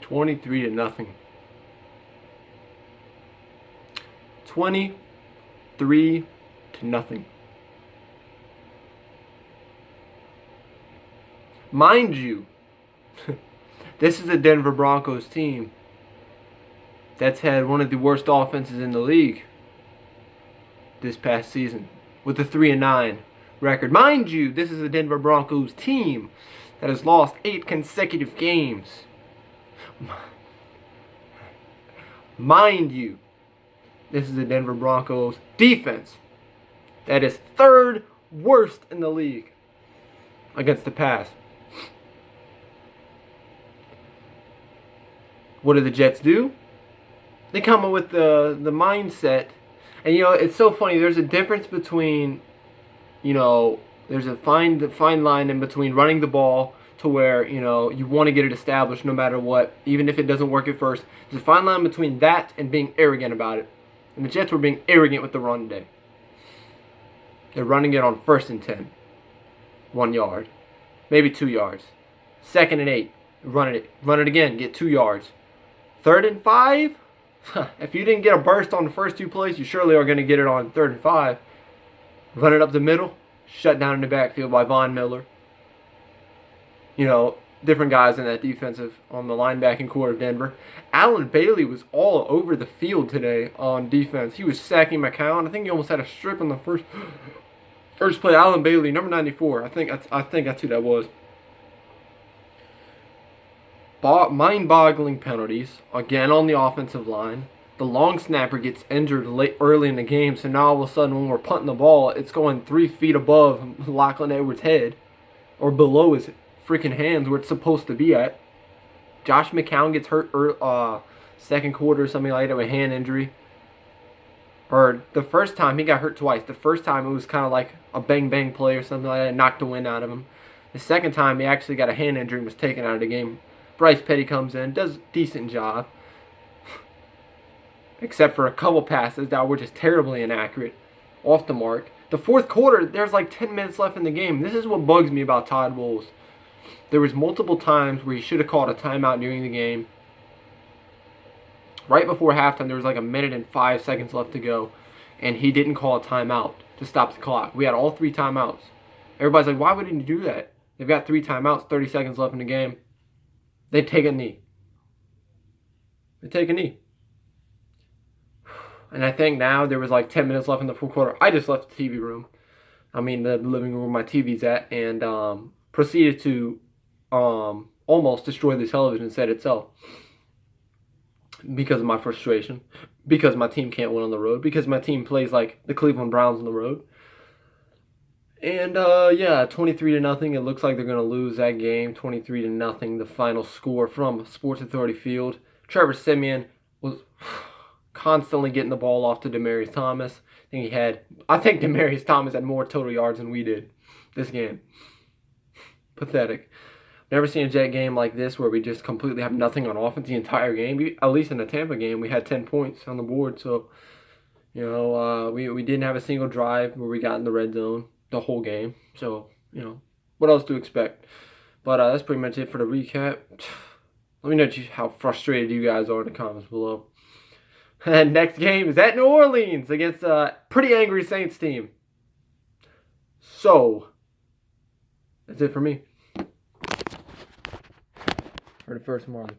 23-0. 23-0. Mind you, this is a Denver Broncos team that's had one of the worst offenses in the league this past season with a 3-9 record. Mind you, this is a Denver Broncos team that has lost 8 consecutive games. Mind you, this is the Denver Broncos defense that is 3rd worst in the league against the pass. What do the Jets do? They come up with the mindset. And, it's so funny. There's a difference between, there's a fine line in between running the ball to where, you want to get it established no matter what, even if it doesn't work at first. There's a fine line between that and being arrogant about it. And the Jets were being arrogant with the run today. They're running it on 1st and 10. 1 yard. Maybe 2 yards. 2nd and 8. Run it again. Get 2 yards. 3rd and 5? If you didn't get a burst on the first 2 plays, you surely are going to get it on 3rd and 5. Run it up the middle. Shut down in the backfield by Von Miller. Different guys in that defensive on the linebacking core of Denver. Allen Bailey was all over the field today on defense. He was sacking McCown. I think he almost had a strip on the first play. Allen Bailey, number 94. I think that's who that was. Mind-boggling penalties again on the offensive line. The long snapper gets injured early in the game, so now all of a sudden when we're punting the ball, it's going 3 feet above Lachlan Edwards' head or below his freaking hands where it's supposed to be at. Josh McCown gets hurt 2nd quarter or something like that with a hand injury. Or the first time, he got hurt twice. The first time it was kind of like a bang-bang play or something like that, knocked the wind out of him. The second time he actually got a hand injury and was taken out of the game. Bryce Petty comes in, does a decent job. Except for a couple passes that were just terribly inaccurate. Off the mark. The 4th quarter, there's like 10 minutes left in the game. This is what bugs me about Todd Bowles. There was multiple times where he should have called a timeout during the game. Right before halftime, there was like 1 minute and 5 seconds left to go. And he didn't call a timeout to stop the clock. We had all 3 timeouts. Everybody's like, why wouldn't you do that? They've got 3 timeouts, 30 seconds left in the game. They take a knee. And I think now there was like 10 minutes left in the 4th quarter. I just left the TV room. The living room where my TV's at. And proceeded to almost destroy the television set itself. Because of my frustration. Because my team can't win on the road. Because my team plays like the Cleveland Browns on the road. And, 23-0. It looks like they're going to lose that game. 23-0, the final score from Sports Authority Field. Trevor Siemian was constantly getting the ball off to Demaryius Thomas. I think Demaryius Thomas had more total yards than we did this game. Pathetic. Never seen a Jet game like this where we just completely have nothing on offense the entire game. At least in the Tampa game, we had 10 points on the board. So, we didn't have a single drive where we got in the red zone the whole game. So, what else to expect? But that's pretty much it for the recap. Let me know how frustrated you guys are in the comments below. And next game is at New Orleans against a pretty angry Saints team. So, that's it for me. For the first morning.